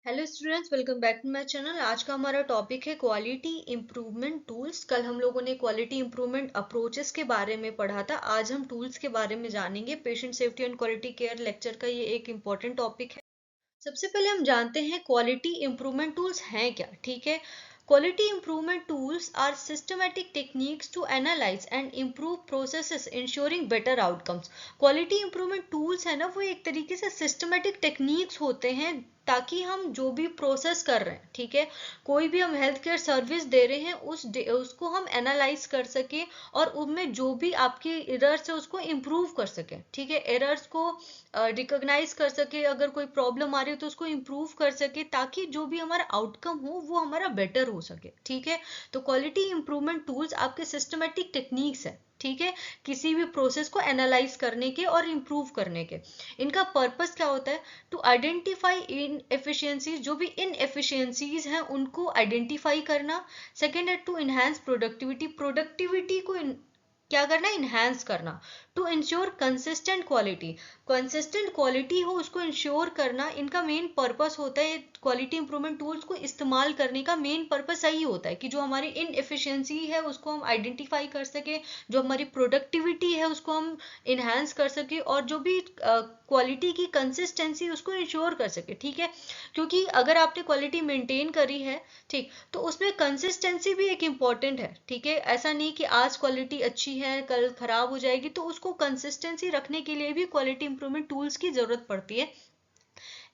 Hello students, welcome back to my channel. आज का हमारा टॉपिक है क्वालिटी इंप्रूवमेंट टूल्स। कल हम लोगों ने क्वालिटी इंप्रूवमेंट अप्रोचेस के बारे में पढ़ा था। आज हम टूल्स के बारे में जानेंगे। Patient safety and quality care lecture का ये एक इम्पॉर्टेंट टॉपिक है। सबसे पहले हम जानते हैं क्वालिटी इंप्रूवमेंट टूल्स हैं क्या। ठीक है, quality improvement tools are systematic techniques to analyse and improve processes ensuring better outcomes. Quality improvement tools है ना, वो एक तरीके से सिस्टमैटिक टेक्निक्स होते हैं ताकि हम जो भी प्रोसेस कर रहे हैं, ठीक है, कोई भी हम हेल्थ केयर सर्विस दे रहे हैं उसको हम एनालाइज कर सके और उनमें जो भी आपके एरर्स है उसको इम्प्रूव कर सके। ठीक है, एरर्स को रिकॉग्नाइज कर सके, अगर कोई प्रॉब्लम आ रही है तो उसको इम्प्रूव कर सके ताकि जो भी हमारा आउटकम हो वो हमारा बेटर हो सके। ठीक है, तो क्वालिटी इंप्रूवमेंट टूल्स आपके सिस्टमेटिक टेक्निक्स है, ठीक है, किसी भी प्रोसेस को एनालाइज करने के और इम्प्रूव करने के। इनका पर्पस क्या होता है? टू आइडेंटिफाई इन एफिशिएंसीज, जो भी इन एफिशिएंसीज हैं उनको आइडेंटिफाई करना। सेकेंड है टू इनहेंस प्रोडक्टिविटी, प्रोडक्टिविटी को क्या करना है? इनहेंस करना। To ensure consistent quality, consistent quality हो उसको इंश्योर करना। इनका मेन पर्पस होता है, क्वालिटी इंप्रूवमेंट टूल्स को इस्तेमाल करने का मेन पर्पस यही होता है कि जो हमारी इनएफिशिएंसी है उसको हम आइडेंटिफाई कर सके, जो हमारी प्रोडक्टिविटी है उसको हम इनहेंस कर सके और जो भी क्वालिटी की कंसिस्टेंसी उसको इंश्योर कर सके। ठीक है, क्योंकि अगर आपने क्वालिटी मेंटेन करी है, ठीक, तो उसमें कंसिस्टेंसी भी एक इम्पॉर्टेंट है। ठीक है, ऐसा नहीं कि आज क्वालिटी अच्छी है कल खराब हो जाएगी, तो उसको कंसिस्टेंसी रखने के लिए भी क्वालिटी इंप्रूवमेंट टूल्स की जरूरत पड़ती है।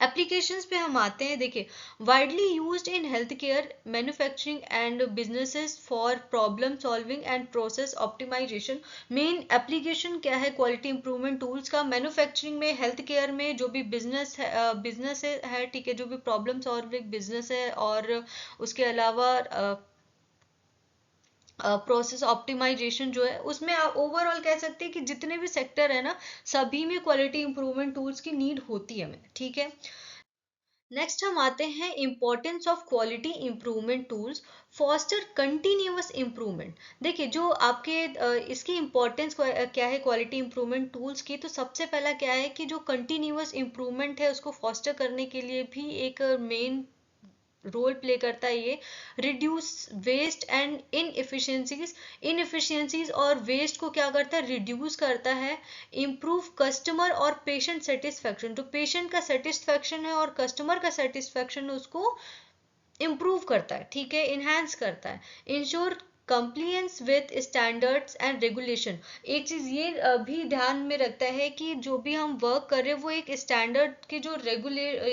एप्लीकेशंस पे हम आते हैं। देखिए, widely used in health care, manufacturing and businesses for problem solving and process optimization. Main application क्या है क्वालिटी इंप्रूवमेंट टूल्स का? मैन्युफैक्चरिंग में, हेल्थ केयर में, जो भी बिजनेस है, ठीक है, जो भी प्रॉब्लम सॉल्विंग बिजनेस है, और उसके अलावा प्रोसेस ऑप्टिमाइजेशन जो है, उसमें आप ओवरऑल कह सकते हैं कि जितने भी सेक्टर है ना, सभी में क्वालिटी इंप्रूवमेंट टूल्स की नीड होती है हमें। ठीक है, नेक्स्ट हम आते हैं importance of quality improvement tools foster continuous improvement. देखिए, जो आपके इसकी इंपॉर्टेंस क्या है क्वालिटी इंप्रूवमेंट टूल्स की, तो सबसे पहला क्या है कि जो कंटिन्यूअस इंप्रूवमेंट है उसको फॉस्टर करने के लिए भी एक मेन रोल प्ले करता है ये। रिड्यूस वेस्ट एंड इनएफिशिएंसीज और वेस्ट को क्या करता है? रिड्यूस करता है। इम्प्रूव कस्टमर और पेशेंट सेटिस्फेक्शन, जो पेशेंट का सेटिस्फेक्शन है और कस्टमर का सेटिस्फेक्शन उसको इम्प्रूव करता है। ठीक है, इनहेंस करता है। Ensure compliance with standards and regulation. एक चीज ये भी ध्यान में रखता है कि जो भी हम वर्क कर रहे हैं वो एक स्टैंडर्ड के जो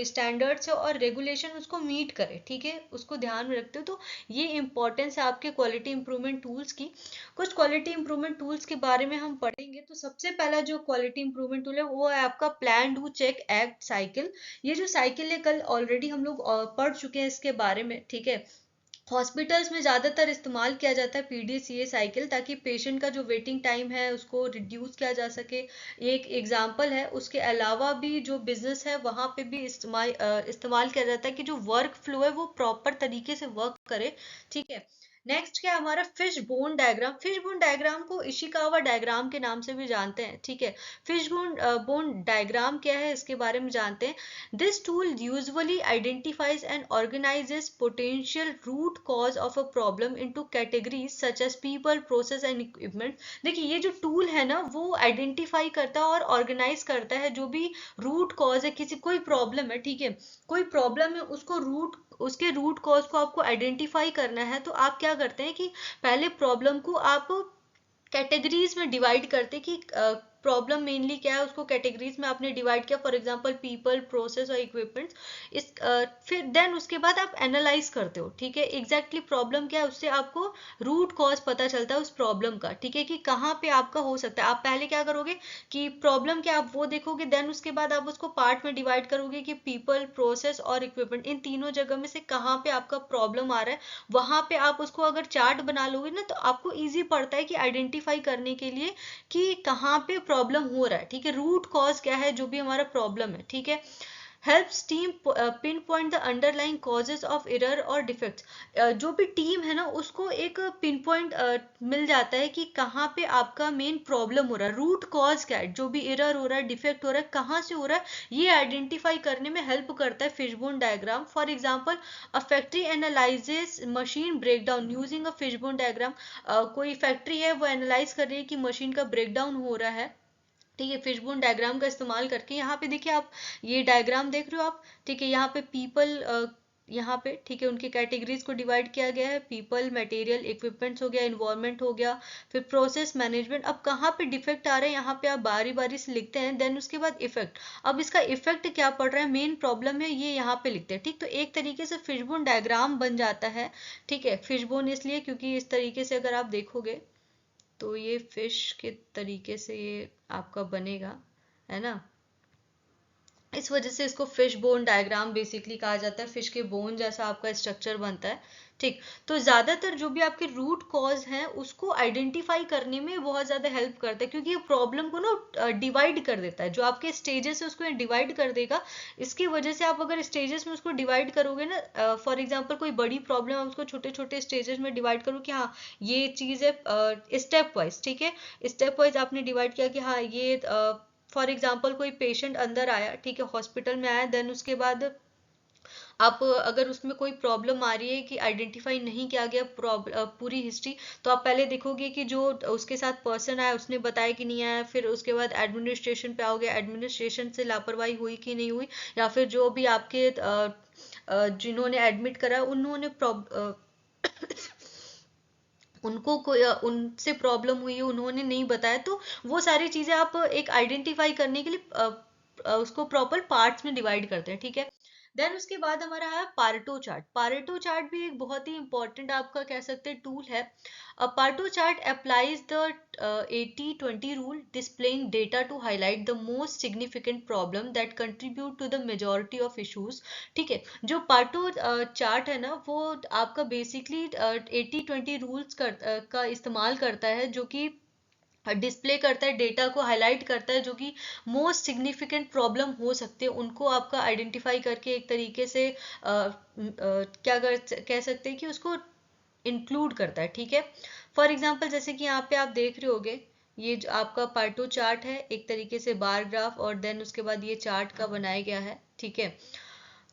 स्टैंडर्ड्स है और रेगुलेशन उसको मीट करे। ठीक है, उसको ध्यान में रखते हो। तो ये इंपॉर्टेंस है आपके क्वालिटी इंप्रूवमेंट टूल्स की। कुछ क्वालिटी इंप्रूवमेंट टूल्स के बारे में हम पढ़ेंगे। तो सबसे पहला जो क्वालिटी इंप्रूवमेंट टूल है वो है आपका plan, do, check, act cycle. ये जो साइकिल है कल ऑलरेडी हम लोग पढ़ चुके हैं इसके बारे में। ठीक है, हॉस्पिटल्स में ज़्यादातर इस्तेमाल किया जाता है पीडीसीए साइकिल, ताकि पेशेंट का जो वेटिंग टाइम है उसको रिड्यूस किया जा सके। ये एक एग्जांपल है। उसके अलावा भी जो बिजनेस है वहाँ पे भी इस्तेमाल किया जाता है कि जो वर्क फ्लो है वो प्रॉपर तरीके से वर्क करे। ठीक है, नेक्स्ट क्या हमारा? Fish bone diagram. Fish bone diagram को इशिकावा डायग्राम के नाम से भी जानते हैं। ठीक है, फिश बोन डायग्राम क्या है इसके बारे में जानते हैं। This tool usually identifies and organizes potential root cause of a problem into categories such as people, process and equipment. देखिए, ये जो टूल है ना वो आइडेंटिफाई करता है और ऑर्गेनाइज करता है जो भी रूट कॉज है, किसी कोई प्रॉब्लम है, ठीक है, कोई प्रॉब्लम है, उसके रूट कॉज को आपको आइडेंटिफाई करना है। तो आप क्या करते हैं कि पहले प्रॉब्लम को आप कैटेगरीज में डिवाइड करते कि प्रॉब्लम मेनली क्या है, उसको कैटेगरीज में आपने डिवाइड किया। फॉर एग्जांपल पीपल, प्रोसेस और इक्विपमेंट्स। फिर देन उसके बाद आप एनालाइज करते हो। ठीक है, एग्जैक्टली प्रॉब्लम क्या है, उससे आपको रूट कॉज पता चलता है उस प्रॉब्लम का। ठीक है, कि कहाँ पे आपका हो सकता है। आप पहले क्या करोगे कि प्रॉब्लम क्या आप वो देखोगे, देन उसके बाद आप उसको पार्ट में डिवाइड करोगे कि पीपल, प्रोसेस और इक्विपमेंट, इन तीनों जगह में से कहाँ पे आपका प्रॉब्लम आ रहा है। वहां पे आप उसको अगर चार्ट बना लोगे ना तो आपको ईजी पड़ता है कि आइडेंटिफाई करने के लिए कि कहाँ पे प्रॉब्लम हो रहा है। ठीक है, रूट कॉज क्या है जो भी हमारा प्रॉब्लम है। ठीक है, helps team pin point the underlying causes of error और डिफेक्ट्स। जो भी टीम है ना उसको एक पिन पॉइंट मिल जाता है कि कहाँ पे आपका मेन प्रॉब्लम हो रहा है, रूट कॉज क्या है, जो भी एरर हो रहा है, डिफेक्ट हो रहा है, कहाँ से हो रहा है, ये आइडेंटिफाई करने में हेल्प करता है fishbone diagram. For example, a factory analyses machine breakdown using a fishbone diagram. कोई फैक्ट्री है वो एनालाइज कर रही है कि मशीन का ब्रेकडाउन हो रहा है, ठीक है, फिशबोन डायग्राम का इस्तेमाल करके। यहाँ पे देखिए आप, ये डायग्राम देख रहे हो आप, ठीक है, यहाँ पे पीपल, यहाँ पे ठीक है उनकी कैटेगरीज को डिवाइड किया गया है, पीपल, मटेरियल, इक्विपमेंट्स हो गया, इन्वायरमेंट हो गया, फिर प्रोसेस मैनेजमेंट। अब कहाँ पे डिफेक्ट आ रहे हैं यहाँ पे आप बारी बारी से लिखते हैं, देन उसके बाद इफेक्ट। अब इसका इफेक्ट क्या पड़ रहा है, मेन प्रॉब्लम है, ये यहाँ पे लिखते हैं, ठीक। तो एक तरीके से फिशबोन डायग्राम बन जाता है, ठीक है। फिशबोन इसलिए क्योंकि इस तरीके से अगर आप देखोगे तो ये फिश के तरीके से ये आपका बनेगा, है ना। इस वजह से इसको फिश बोन डायग्राम बेसिकली कहा जाता है, फिश के बोन जैसा आपका स्ट्रक्चर बनता है, ठीक। तो ज्यादातर जो भी आपके रूट कॉज हैं उसको आइडेंटिफाई करने में बहुत ज्यादा हेल्प करता है, क्योंकि ये प्रॉब्लम को ना डिवाइड कर देता है, जो आपके स्टेजेस है उसको डिवाइड कर देगा। इसकी वजह से आप अगर स्टेजेस में उसको डिवाइड करोगे ना, फॉर एग्जांपल कोई बड़ी प्रॉब्लम आप उसको छोटे छोटे स्टेजेस में डिवाइड करो कि हाँ ये चीज है, स्टेप वाइज, ठीक है, स्टेप वाइज आपने डिवाइड किया कि हाँ ये, फॉर एग्जाम्पल कोई पेशेंट अंदर आया, ठीक है, हॉस्पिटल में आया, देन उसके बाद आप अगर उसमें कोई प्रॉब्लम आ रही है कि आइडेंटिफाई नहीं किया गया पूरी हिस्ट्री, तो आप पहले देखोगे कि जो उसके साथ पर्सन आया उसने बताया कि नहीं आया, फिर उसके बाद एडमिनिस्ट्रेशन पे आओगे, एडमिनिस्ट्रेशन से लापरवाही हुई कि नहीं हुई, या फिर जो भी आपके जिन्होंने एडमिट करा उन्होंने उनको कोई उनसे प्रॉब्लम हुई है, उन्होंने नहीं बताया, तो वो सारी चीजें आप एक आइडेंटिफाई करने के लिए उसको प्रॉपर पार्ट्स में डिवाइड करते हैं, ठीक है। देन उसके बाद हमारा है पार्टो चार्ट। पार्टो चार्ट भी एक बहुत ही इंपॉर्टेंट आपका कह सकते हैं टूल है। Pareto chart applies the 80-20 rule, displaying data to highlight the most significant problem that contribute to the majority of issues, ठीक है। जो पार्टो चार्ट है ना वो आपका बेसिकली 80-20 रूल्स का इस्तेमाल करता है, जो कि डिस्प्ले करता है, डेटा को हाईलाइट करता है, जो कि मोस्ट सिग्निफिकेंट प्रॉब्लम हो सकते हैं उनको आपका आइडेंटिफाई करके एक तरीके से कह सकते हैं कि उसको इंक्लूड करता है, ठीक है। फॉर एग्जाम्पल जैसे कि यहाँ पे आप देख रहे होगे, ये जो आपका पार्टो चार्ट है एक तरीके से बार ग्राफ, और देन उसके बाद ये चार्ट का बनाया गया है, ठीक है।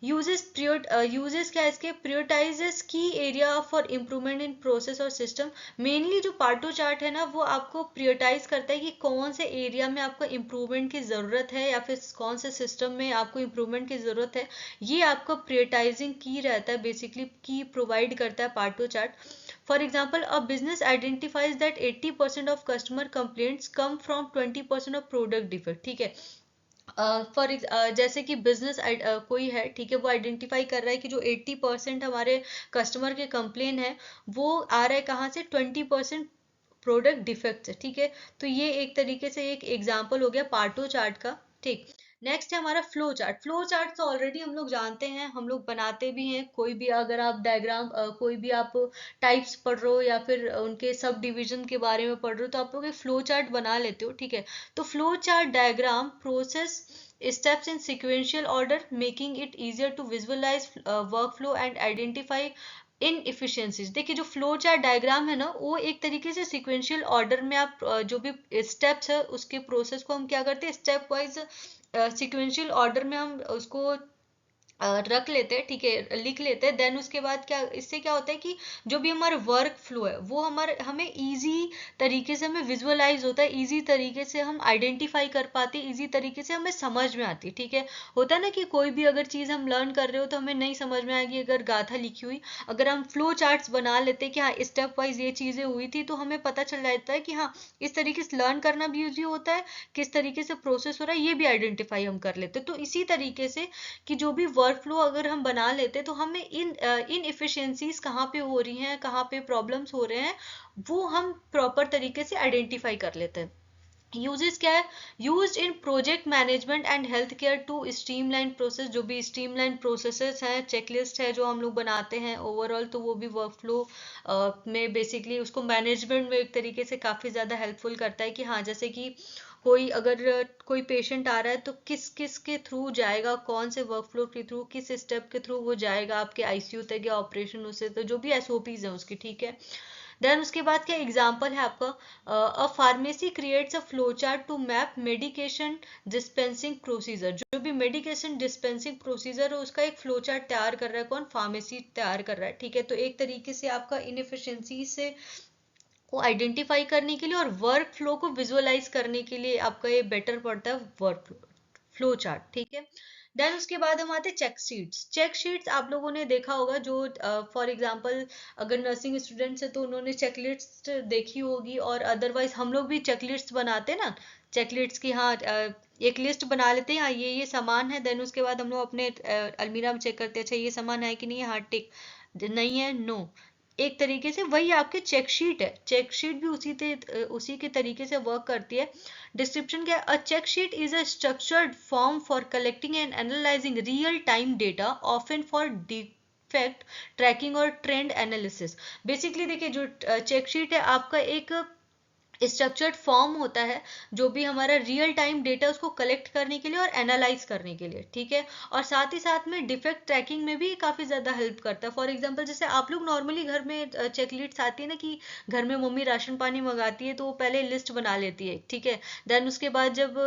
यूजेस क्या है इसके, प्रियोरिटाइजेस की area for improvement in process और सिस्टम। मेनली जो पार्टो चार्ट है ना वो आपको प्रियोरिटाइज करता है कि कौन से एरिया में आपको इम्प्रूवमेंट की ज़रूरत है, या फिर कौन से सिस्टम में आपको इम्प्रूवमेंट की ज़रूरत है, ये आपको प्रियोरिटाइजिंग की रहता है, बेसिकली की प्रोवाइड करता है Pareto chart. For example, a business identifies that 80% of customer complaints come from 20% of product defect, ठीक है। जैसे कि बिजनेस कोई है, ठीक है, वो आइडेंटिफाई कर रहा है कि जो 80% हमारे कस्टमर के कंप्लेन है वो आ रहा है कहाँ से, 20% प्रोडक्ट डिफेक्ट है, ठीक है। तो ये एक तरीके से एक एग्जांपल हो गया पार्टो चार्ट का, ठीक। नेक्स्ट है हमारा फ्लो चार्ट। फ्लो चार्ट तो ऑलरेडी हम लोग जानते हैं, हम लोग बनाते भी हैं, कोई भी अगर आप डायग्राम कोई भी आप टाइप्स पढ़ रहे हो या फिर उनके सब डिवीजन के बारे में पढ़ रहे हो तो आप लोग एक फ्लो चार्ट बना लेते हो, ठीक है। तो flow chart diagram process steps in sequential order, making it easier to visualize workflow and identify inefficiencies. देखिए जो फ्लो चार्ट डायग्राम है ना वो एक तरीके से सिक्वेंशियल ऑर्डर में आप जो भी स्टेप्स है उसके प्रोसेस को हम क्या करते हैं, स्टेप वाइज सिक्वेंशियल ऑर्डर में हम उसको रख लेते हैं, ठीक है, लिख लेते हैं। देन उसके बाद क्या, इससे क्या होता है कि जो भी हमारा वर्क फ्लो है वो हमारे हमें इजी तरीके से हमें विजुअलाइज होता है, इजी तरीके से हम आइडेंटिफाई कर पाते हैं, इजी तरीके से हमें समझ में आती है, ठीक है। होता है ना कि कोई भी अगर चीज़ हम लर्न कर रहे हो तो हमें नहीं समझ में आएगी अगर गाथा लिखी हुई, अगर हम फ्लो चार्ट्स बना लेते हैं कि हाँ स्टेप वाइज ये चीज़ें हुई थी तो हमें पता चल जाता है कि हाँ इस तरीके से लर्न करना भी ईजी होता है, किस तरीके से प्रोसेस हो रहा है ये भी आइडेंटिफाई हम कर लेते हैं। तो इसी तरीके से कि जो भी वर्क फ्लो अगर हम बना लेते तो हमें इनएफिशिएंसीज कहाँ पे हो रही हैं, कहाँ पे प्रॉब्लम्स हो रहे हैं, वो हम प्रॉपर तरीके से आइडेंटिफाई कर लेते हैं। यूजेस क्या है, used in project management and health care to streamline process. जो भी स्ट्रीमलाइन प्रोसेसेस हैं, चेकलिस्ट है जो हम लोग बनाते हैं ओवरऑल, तो वो भी वर्क फ्लो में बेसिकली उसको मैनेजमेंट में एक तरीके से काफ़ी ज़्यादा हेल्पफुल करता है कि हाँ जैसे कि कोई अगर कोई पेशेंट आ रहा है तो किस किस के थ्रू जाएगा, कौन से वर्क फ्लो के थ्रू, किस स्टेप के थ्रू वो जाएगा आपके आईसीयू तक या ऑपरेशन उसे, तो जो भी एसओपीज है उसकी, ठीक है। देन उसके बाद क्या एग्जाम्पल है आपका, a pharmacy creates a flow chart to map medication dispensing procedure. जो भी मेडिकेशन डिस्पेंसिंग प्रोसीजर है उसका एक फ्लो चार्ट तैयार कर रहा है कौन, फार्मेसी तैयार कर रहा है, ठीक है। तो एक तरीके से आपका इनएफिशिएंसी से को आइडेंटिफाई करने के लिए और वर्क फ्लो को विजुअलाइज करने के लिए आपका ये बेटर पड़ता है वर्क फ्लो चार्ट, ठीक है। देन उसके बाद हम आते हैं चेक शीट्स। चेक शीट्स आप लोगों ने देखा होगा, जो फॉर एग्जांपल अगर नर्सिंग स्टूडेंट्स है तो उन्होंने चेकलिस्ट देखी होगी, और अदरवाइज हम लोग भी चेकलिस्ट बनाते हैं ना, चेकलिस्ट की, हाँ एक लिस्ट बना लेते हैं, हाँ ये सामान है, देन उसके बाद हम लोग अपने अलमीरा में चेक करते हैं, अच्छा ये सामान है कि नहीं है, हाँ टिक, नहीं है नो। एक तरीके से वही आपके चेक शीट है, चेक शीट भी उसी के तरीके से वर्क करती है। डिस्क्रिप्शन क्या है, a check sheet is a structured form for collecting and analysing real time data, often for defect tracking और ट्रेंड एनालिसिस। बेसिकली देखिए जो चेक शीट है आपका एक स्ट्रक्चर्ड फॉर्म होता है जो भी हमारा रियल टाइम डेटा उसको कलेक्ट करने के लिए और एनालाइज करने के लिए, ठीक है। और साथ ही साथ में डिफेक्ट ट्रैकिंग में भी काफी ज्यादा हेल्प करता है। फॉर एग्जांपल जैसे आप लोग नॉर्मली घर में चेकलिस्ट आती है ना, कि घर में मम्मी राशन पानी मंगाती है तो वो पहले लिस्ट बना लेती है, ठीक है। देन उसके बाद जब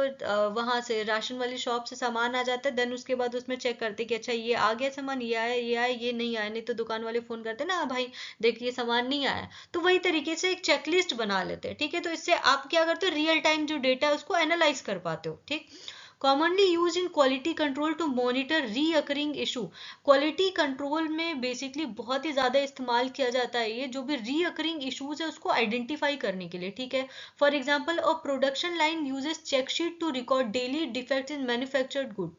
वहां से राशन वाली शॉप से सामान आ जाता है, देन उसके बाद उसमें चेक करते कि अच्छा ये आ गया सामान, ये आया, ये आया, ये नहीं आया, नहीं तो दुकान वाले फोन करते ना, हाँ भाई देख ये सामान नहीं आया, तो वही तरीके से एक चेकलिस्ट बना लेते हैं, ठीक है। तो इससे आप क्या करते हो, रियल टाइम जो डेटा है उसको एनालाइज कर पाते हो, ठीक। Commonly use in quality control to monitor recurring issue. Quality control में बेसिकली बहुत ही ज्यादा इस्तेमाल किया जाता है ये, जो भी रीअकरिंग इश्यूज है उसको आइडेंटिफाई करने के लिए, ठीक है। For example a production line uses check sheet to record daily defects in manufactured good.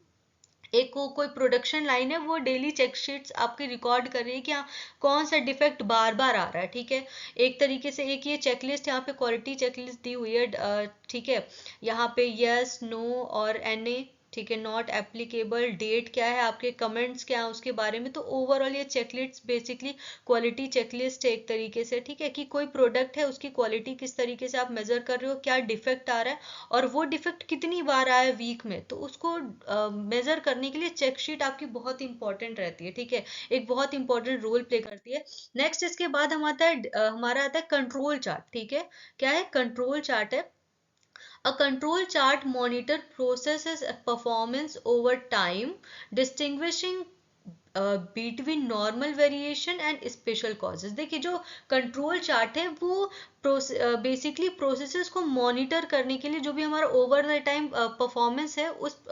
एक कोई प्रोडक्शन लाइन है वो डेली चेक शीट्स आपकी रिकॉर्ड कर रही है कि हाँ कौन सा डिफेक्ट बार बार आ रहा है, ठीक है। एक तरीके से एक ये चेकलिस्ट यहाँ पे क्वालिटी चेकलिस्ट दी हुई है, ठीक है। यहाँ पे यस नो और एनए, ठीक है, नॉट एप्लीकेबल, डेट क्या है, आपके कमेंट्स क्या है उसके बारे में। तो ओवरऑल ये चेकलिस्ट बेसिकली क्वालिटी चेकलिस्ट है एक तरीके से, ठीक है, कि कोई प्रोडक्ट है उसकी क्वालिटी किस तरीके से आप मेजर कर रहे हो, क्या डिफेक्ट आ रहा है और वो डिफेक्ट कितनी बार आया वीक में, तो उसको मेजर करने के लिए चेक शीट आपकी बहुत इंपॉर्टेंट रहती है, ठीक है, एक बहुत इंपॉर्टेंट रोल प्ले करती है। नेक्स्ट इसके बाद हम आता है हमारा आता है कंट्रोल चार्ट, ठीक है। क्या है, कंट्रोल चार्ट है, a control chart monitor processes performance over time, distinguishing between normal variation and special causes. देखिए जो कंट्रोल चार्ट है वो बेसिकली प्रोसेसेस को मॉनिटर करने के लिए, जो भी हमारा ओवर द टाइम परफॉर्मेंस है उस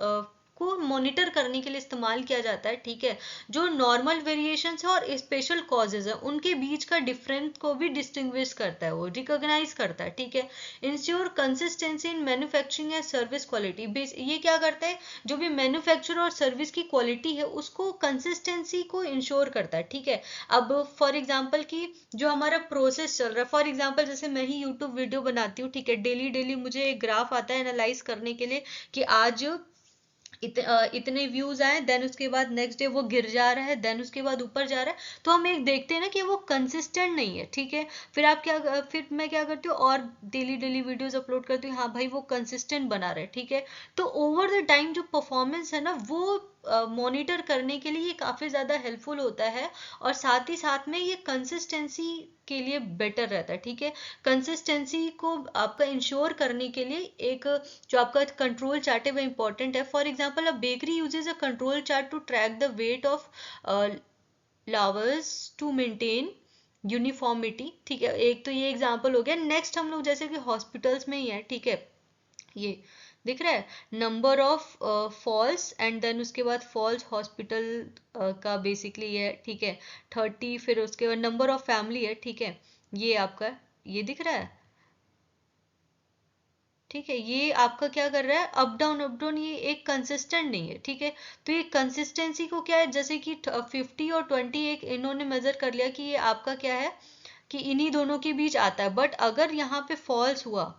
को मॉनिटर करने के लिए इस्तेमाल किया जाता है, ठीक है। जो नॉर्मल वेरिएशंस है और स्पेशल कॉजेज है उनके बीच का डिफरेंस को भी डिस्टिंग्विश करता है, वो रिकॉग्नाइज करता है, ठीक है। Ensure consistency in manufacturing and service quality. ये क्या करता है, जो भी मैन्युफैक्चर और सर्विस की क्वालिटी है उसको कंसिस्टेंसी को इंश्योर करता है, ठीक है। अब फॉर एग्जांपल कि जो हमारा प्रोसेस चल रहा है, फॉर एग्जांपल जैसे मैं ही यूट्यूब वीडियो बनाती हूँ, ठीक है, डेली डेली मुझे एक ग्राफ आता है एनालाइज करने के लिए कि आज इतने व्यूज आए, देन उसके बाद नेक्स्ट डे वो गिर जा रहा है, देन उसके बाद ऊपर जा रहा है, तो हम एक देखते हैं ना कि वो कंसिस्टेंट नहीं है, ठीक है। फिर मैं क्या करती हूँ और डेली डेली वीडियोस अपलोड करती हूँ, हाँ भाई वो कंसिस्टेंट बना रहे, ठीक है। तो ओवर द टाइम जो परफॉर्मेंस है ना वो मॉनिटर करने के लिए ये काफी ज्यादा हेल्पफुल होता है, और साथ ही साथ में ये कंसिस्टेंसी के लिए बेटर रहता है, ठीक है। कंसिस्टेंसी को आपका इंश्योर करने के लिए एक जो आपका कंट्रोल चार्ट है वो इंपॉर्टेंट है। For example a bakery uses a control chart to track the weight of flowers to maintain uniformity, ठीक है। एक तो ये एग्जांपल हो गया। नेक्स्ट हम लोग जैसे कि हॉस्पिटल्स में ही है, ठीक है, ये दिख रहा है number of falls and then उसके बाद फॉल्स हॉस्पिटल का बेसिकली ये है, ठीक है, 30, फिर उसके बाद नंबर ऑफ फैमिली है, ठीक है, ये आपका ये दिख रहा है, ठीक है। ये आपका क्या कर रहा है, अप डाउन, ये एक कंसिस्टेंट नहीं है, ठीक है। तो ये कंसिस्टेंसी को क्या है, जैसे कि 50 और 20 एक इन्होंने मेजर कर लिया कि ये आपका क्या है कि इन्हीं दोनों के बीच आता है, बट अगर यहाँ पे फॉल्स हुआ,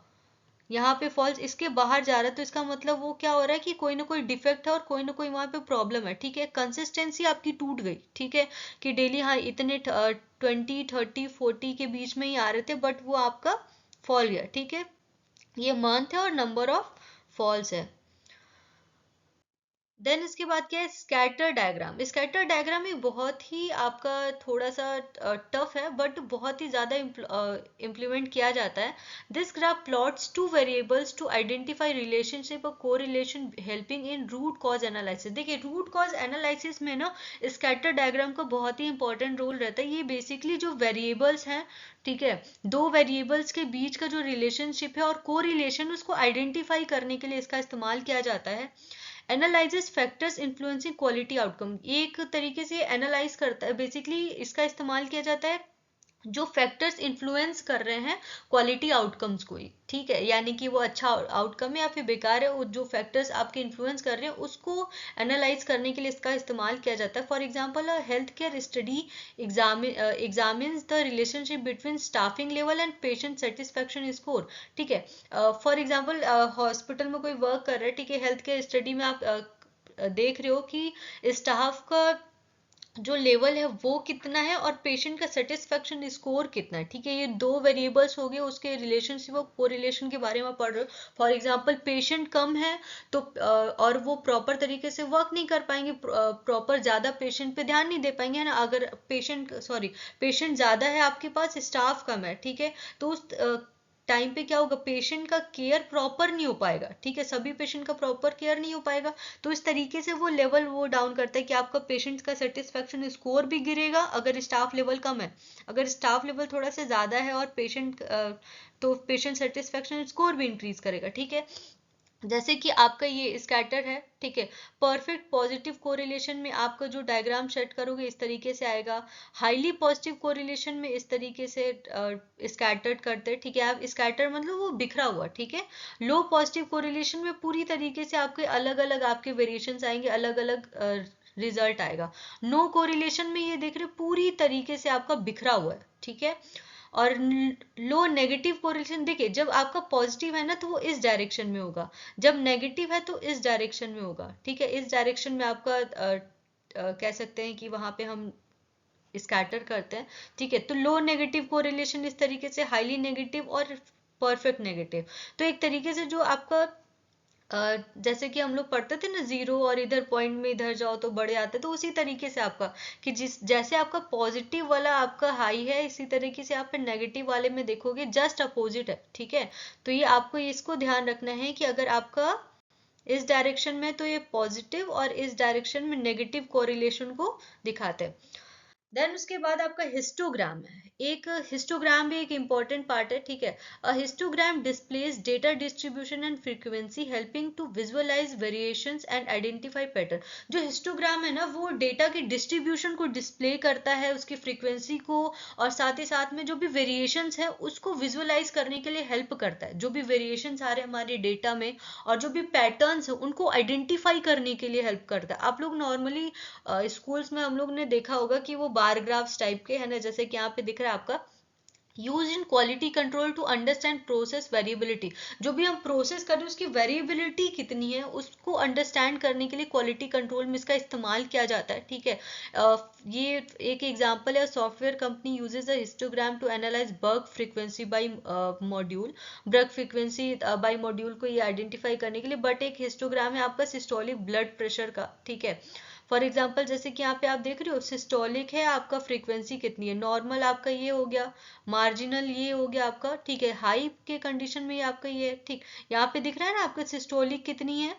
यहाँ पे फॉल्स इसके बाहर जा रहा है, तो इसका मतलब वो क्या हो रहा है कि कोई ना कोई डिफेक्ट है और कोई ना कोई वहां पे प्रॉब्लम है, ठीक है। कंसिस्टेंसी आपकी टूट गई, ठीक है, कि डेली हाँ इतने 20, 30, 40 के बीच में ही आ रहे थे, बट वो आपका फॉल गया, ठीक है। ये मंथ है और नंबर ऑफ फॉल्स है। देन इसके बाद क्या है, स्कैटर डायग्राम। स्कैटर डायग्राम एक बहुत ही आपका थोड़ा सा टफ है, बट बहुत ही ज़्यादा इम्प्लीमेंट किया जाता है। This graph plots two variables to identify relationship और correlation helping in root cause analysis. देखिए रूट कॉज एनालिसिस में ना स्कैटर डायग्राम का बहुत ही इंपॉर्टेंट रोल रहता है। ये बेसिकली जो वेरिएबल्स हैं, ठीक है, दो वेरिएबल्स के बीच का जो रिलेशनशिप है और कोरिलेशन, उसको आइडेंटिफाई करने के लिए इसका इस्तेमाल किया जाता है। Analyses factors influencing quality outcome, एक तरीके से एनालाइज करता है, बेसिकली इसका इस्तेमाल किया जाता है जो फैक्टर्स इन्फ्लुएंस कर रहे हैं क्वालिटी आउटकम्स को ही, ठीक है, यानी कि वो अच्छा आउटकम है या फिर बेकार है, वो जो फैक्टर्स आपके इन्फ्लुएंस कर रहे हैं उसको एनालाइज करने के लिए इसका इस्तेमाल किया जाता है। For example health care study examines the relationship between staffing level and patient satisfaction score, ठीक है। फॉर एग्जांपल हॉस्पिटल में कोई वर्क कर रहा है, ठीक है, हेल्थ केयर स्टडी में आप देख रहे हो कि स्टाफ का जो लेवल है वो कितना है और पेशेंट का सेटिस्फेक्शन स्कोर कितना है, ठीक है। ये दो वेरिएबल्स हो गए, उसके रिलेशनशिप और कोरिलेशन के बारे में पढ़ रहे हो। फॉर एग्जांपल पेशेंट कम है तो और वो प्रॉपर तरीके से वर्क नहीं कर पाएंगे, प्रॉपर ज़्यादा पेशेंट पे ध्यान नहीं दे पाएंगे, है ना। अगर पेशेंट ज़्यादा है, आपके पास स्टाफ कम है, ठीक है, तो उस टाइम पे क्या होगा, पेशेंट का केयर प्रॉपर नहीं हो पाएगा, ठीक है, सभी पेशेंट का प्रॉपर केयर नहीं हो पाएगा। तो इस तरीके से वो लेवल वो डाउन करता है कि आपका पेशेंट का सेटिस्फेक्शन स्कोर भी गिरेगा अगर स्टाफ लेवल कम है। अगर स्टाफ लेवल थोड़ा सा ज़्यादा है और तो पेशेंट सेटिस्फेक्शन स्कोर भी इंक्रीज करेगा, ठीक है। जैसे कि आपका ये स्कैटर है, ठीक है, परफेक्ट पॉजिटिव कोरिलेशन में आपका जो डायग्राम सेट करोगे इस तरीके से आएगा। हाईली पॉजिटिव कोरिलेशन में इस तरीके से स्कैटर्ड करते हैं, ठीक है। आप स्कैटर मतलब वो बिखरा हुआ, ठीक है। लो पॉजिटिव कोरिलेशन में पूरी तरीके से आपके अलग अलग आपके वेरिएशंस आएंगे, अलग अलग रिजल्ट आएगा। नो कोरिलेशन में ये देख रहे पूरी तरीके से आपका बिखरा हुआ है, ठीक है। और लो नेगेटिव कोरिलेशन, देखिए जब आपका पॉजिटिव है ना तो वो इस डायरेक्शन में होगा, जब नेगेटिव है तो इस डायरेक्शन में होगा, ठीक है। इस डायरेक्शन में आपका कह सकते हैं कि वहां पे हम स्कैटर करते हैं, ठीक है। तो लो नेगेटिव कोरिलेशन इस तरीके से, हाईली नेगेटिव और परफेक्ट नेगेटिव। तो एक तरीके से जो आपका जैसे कि हम लोग पढ़ते थे ना, जीरो और इधर पॉइंट में इधर जाओ तो बड़े आते, तो उसी तरीके से आपका कि जिस जैसे आपका पॉजिटिव वाला आपका हाई है, इसी तरीके से आप नेगेटिव वाले में देखोगे जस्ट अपोजिट है, ठीक है। तो ये आपको इसको ध्यान रखना है कि अगर आपका इस डायरेक्शन में तो ये पॉजिटिव और इस डायरेक्शन में नेगेटिव कोरिलेशन को दिखाते हैं। देन उसके बाद आपका हिस्टोग्राम है। एक हिस्टोग्राम भी एक इंपॉर्टेंट पार्ट है, ठीक है। A histogram displays data distribution and frequency helping to visualize variations and identify pattern. जो हिस्टोग्राम है ना वो डेटा के डिस्ट्रीब्यूशन को डिस्प्ले करता है, उसकी फ्रीक्वेंसी को, और साथ ही साथ में जो भी वेरिएशंस है उसको विजुअलाइज करने के लिए हेल्प करता है। जो भी वेरिएशंस आ रहे हैं हमारे डेटा में और जो भी पैटर्न्स है उनको आइडेंटिफाई करने के लिए हेल्प करता है। आप लोग नॉर्मली स्कूल्स में हम लोग ने देखा होगा कि वो बार ग्राफ्स टाइप के है ना, जैसे कि यहाँ पे दिख रहा है आपका, use in quality control to understand process variability. जो भी हम प्रोसेस कर रहे हैं उसकी वेरिएबिलिटी कितनी है उसको अंडरस्टैंड करने के लिए क्वालिटी कंट्रोल में इसका इस्तेमाल किया जाता है, ठीक है। ये एक एग्जांपल है, software company uses a histogram to analyze bug frequency by module. Bug frequency by module को ये आइडेंटिफाई करने के लिए, बट एक हिस्टोग्राम है आपका सिस्टोलिक ब्लड प्रेशर का, ठीक है। फॉर एग्जाम्पल जैसे कि यहाँ पे आप देख रहे हो सिस्टोलिक है आपका, फ्रीक्वेंसी कितनी है, नॉर्मल आपका ये हो गया, मार्जिनल ये हो गया आपका, ठीक है, हाई के कंडीशन में ये आपका ये है, ठीक। यहाँ पे दिख रहा है ना आपका सिस्टोलिक कितनी है।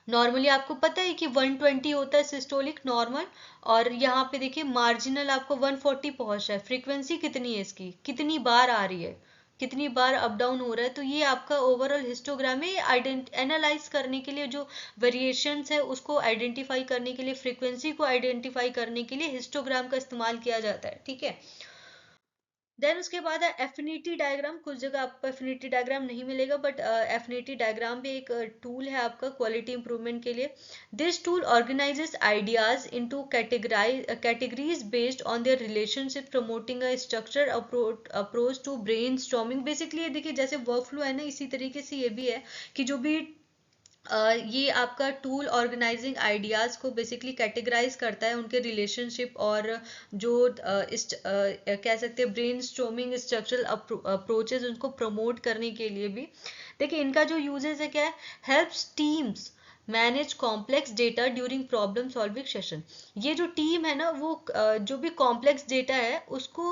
नॉर्मली आपको पता है कि 120 होता है सिस्टोलिक नॉर्मल, और यहाँ पे देखिए मार्जिनल आपको 140 पहुंच रहा है। फ्रीक्वेंसी कितनी है इसकी, कितनी बार आ रही है, कितनी बार अप डाउन हो रहा है। तो ये आपका ओवरऑल हिस्टोग्राम है, एनालाइज करने के लिए जो वेरिएशंस है उसको आइडेंटिफाई करने के लिए, फ्रीक्वेंसी को आइडेंटिफाई करने के लिए हिस्टोग्राम का इस्तेमाल किया जाता है, ठीक है। देन उसके बाद है एफिनिटी डायग्राम। कुछ जगह आपको एफिनिटी डायग्राम नहीं मिलेगा, बट एफिनिटी डायग्राम भी एक टूल है आपका क्वालिटी इंप्रूवमेंट के लिए। This tool organizes ideas into categories based on their relationship, promoting a structure approach to brain storming. Basically ये देखिए जैसे वर्क फ्लो है ना, इसी तरीके से ये भी है कि जो भी ये आपका टूल ऑर्गेनाइजिंग आइडियाज को बेसिकली कैटेगराइज करता है, उनके रिलेशनशिप और जो कह सकते हैं ब्रेन स्टॉर्मिंग स्ट्रक्चरल अप्रोचेज उनको प्रमोट करने के लिए भी। देखिए इनका जो यूजेस है क्या है, helps teams manage complex data during problem solving session. ये जो टीम है ना वो जो भी कॉम्प्लेक्स डेटा है उसको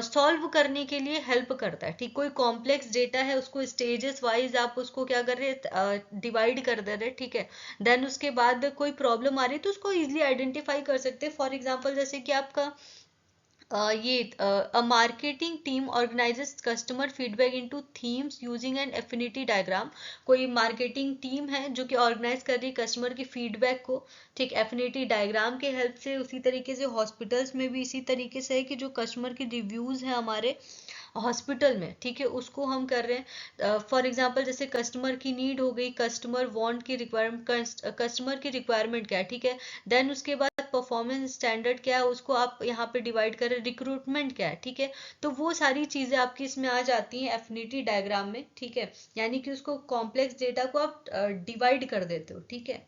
सॉल्व करने के लिए हेल्प करता है। ठीक, कोई कॉम्प्लेक्स डेटा है उसको स्टेजेस वाइज आप उसको क्या कर रहे हैं, डिवाइड कर दे रहे, ठीक है। देन उसके बाद कोई प्रॉब्लम आ रही है तो उसको इजिली आइडेंटिफाई कर सकते हैं। फॉर एग्जांपल जैसे कि आपका ये a marketing team organises customer feedback into themes using N affinity diagram. कोई मार्केटिंग टीम है जो कि ऑर्गेनाइज कर रही है कस्टमर की फीडबैक को, ठीक, एफिनिटी डायग्राम के हेल्प से। उसी तरीके से हॉस्पिटल्स में भी इसी तरीके से है कि जो कस्टमर के रिव्यूज हैं हमारे हॉस्पिटल में, ठीक है, उसको हम कर रहे हैं। फॉर एग्जांपल जैसे कस्टमर की नीड हो गई, कस्टमर वांट की रिक्वायरमेंट, कस्टमर की रिक्वायरमेंट क्या है, ठीक है। देन उसके बाद परफॉर्मेंस स्टैंडर्ड क्या है उसको आप यहाँ पे डिवाइड करें, रिक्रूटमेंट क्या है, ठीक है। तो वो सारी चीजें आपकी इसमें आ जाती हैं एफिनिटी डायग्राम में, ठीक है। यानी कि उसको कॉम्प्लेक्स डेटा को आप डिवाइड कर देते हो, ठीक है।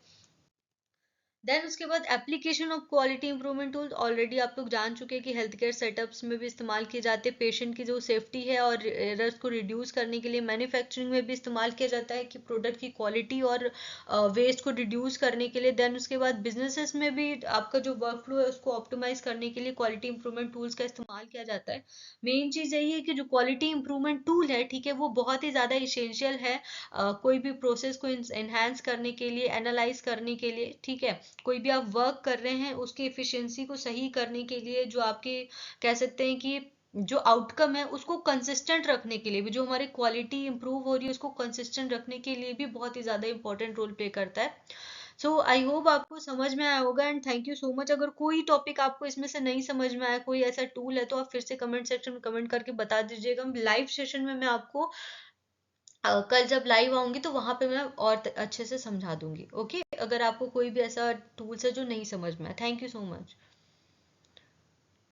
देन उसके बाद application of quality improvement tool, already आप लोग जान चुके हैं कि हेल्थ केयर सेटअप्स में भी इस्तेमाल किए जाते हैं। पेशेंट की जो सेफ्टी है और एरर्स को रिड्यूस करने के लिए मैन्युफैक्चरिंग में भी इस्तेमाल किया जाता है कि प्रोडक्ट की क्वालिटी और वेस्ट को रिड्यूस करने के लिए। देन उसके बाद बिजनेसेस में भी आपका जो वर्क फ्लो है उसको ऑप्टिमाइज करने के लिए क्वालिटी इंप्रूवमेंट टूल्स का इस्तेमाल किया जाता है। मेन चीज़ यही है कि जो क्वालिटी इंप्रूवमेंट टूल है, ठीक है, वो बहुत ही ज़्यादा इसेंशियल है कोई भी प्रोसेस को एनहांस करने के लिए, एनालाइज करने के लिए, ठीक है। कोई भी आप वर्क कर रहे हैं उसकी एफिशिएंसी को सही करने के लिए, जो आपके कह सकते हैं कि जो आउटकम है उसको कंसिस्टेंट रखने के लिए भी, जो हमारी क्वालिटी इंप्रूव हो रही है उसको कंसिस्टेंट रखने के लिए भी बहुत ही ज़्यादा इंपॉर्टेंट रोल प्ले करता है। सो आई होप आपको समझ में आया होगा and thank you so much. अगर कोई टॉपिक आपको इसमें से नहीं समझ में आया, कोई ऐसा टूल है, तो आप फिर से कमेंट सेक्शन में कमेंट करके बता दीजिएगा। लाइव सेशन में मैं आपको कल जब लाइव आऊंगी तो वहां पे मैं और अच्छे से समझा दूंगी। ओके, अगर आपको कोई भी ऐसा टूल्स है जो नहीं समझ में आया। Thank you so much.